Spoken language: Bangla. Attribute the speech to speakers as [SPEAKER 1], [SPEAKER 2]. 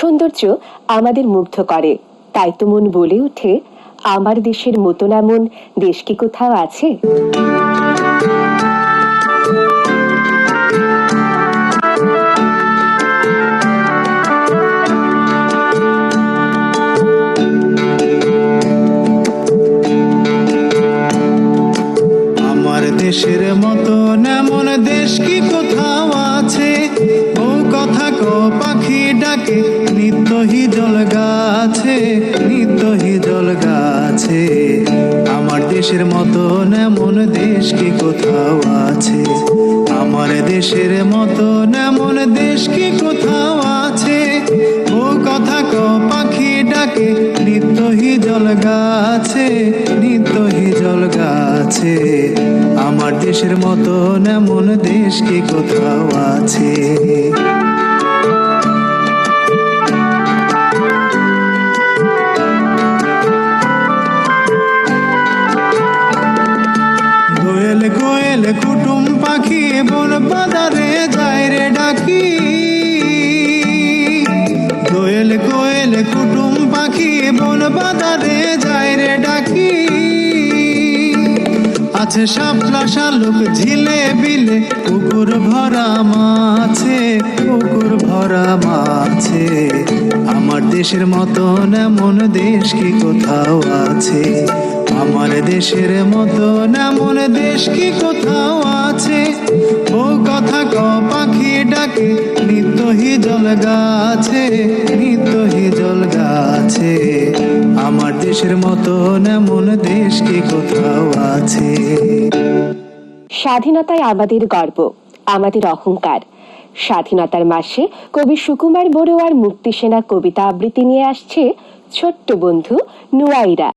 [SPEAKER 1] সৌন্দর্য আমাদের মুগ্ধ করে। তাই তো মন বলে ওঠে, আমার দেশের মতন এমন দেশ কি কোথাও আছে?
[SPEAKER 2] আমার দেশের মতন এমন দেশ কি কোথাও আছে? ও কথা কো পাখি ডাকে, নিত্য হিজল গাছে, নিত্য হিজল গাছে। আমার দেশের মতন এমন দেশ কি কোথাও আছে? আমার দেশের মতন এমন দেশ কি কোথাও আছে? ও কথা কো পাখি ডাকে, নিত্য হিজল গাছে, নিত্য হিজল গাছে। আমার দেশের মতন এমন দেশ কি কোথাও আছে? দোয়েল কোয়েল কুটুম পাখি বন বাজারে যায় রে ডাকি। দোয়েল কোয়েল কুটুম পাখি বন বাজারে যায় রে ডাকি। আছে শাপলা শালুক ঝিলে বিলে, পুকুর ভরা মাছে, পুকুর ভরা মাছে। আমার দেশের মতন এমন দেশ কি কোথাও আছে? আমার দেশের মতন এমন দেশ কি কোথাও আছে? ও কথা ক পাখি ডাকে, নিত্য হিজল গাছে, নিত্য হিজল গাছে। আমার দেশের মতন এমন দেশ কি কোথাও আছে?
[SPEAKER 1] স্বাধীনতায় আমাদের গর্ব, আমাদের অহংকার। স্বাধীনতার মাসে কবি সুকুমার বড়ুয়ার মুক্তিসেনা কবিতা আবৃত্তি নিয়ে আসছে ছোট্ট বন্ধু নুয়াইরা।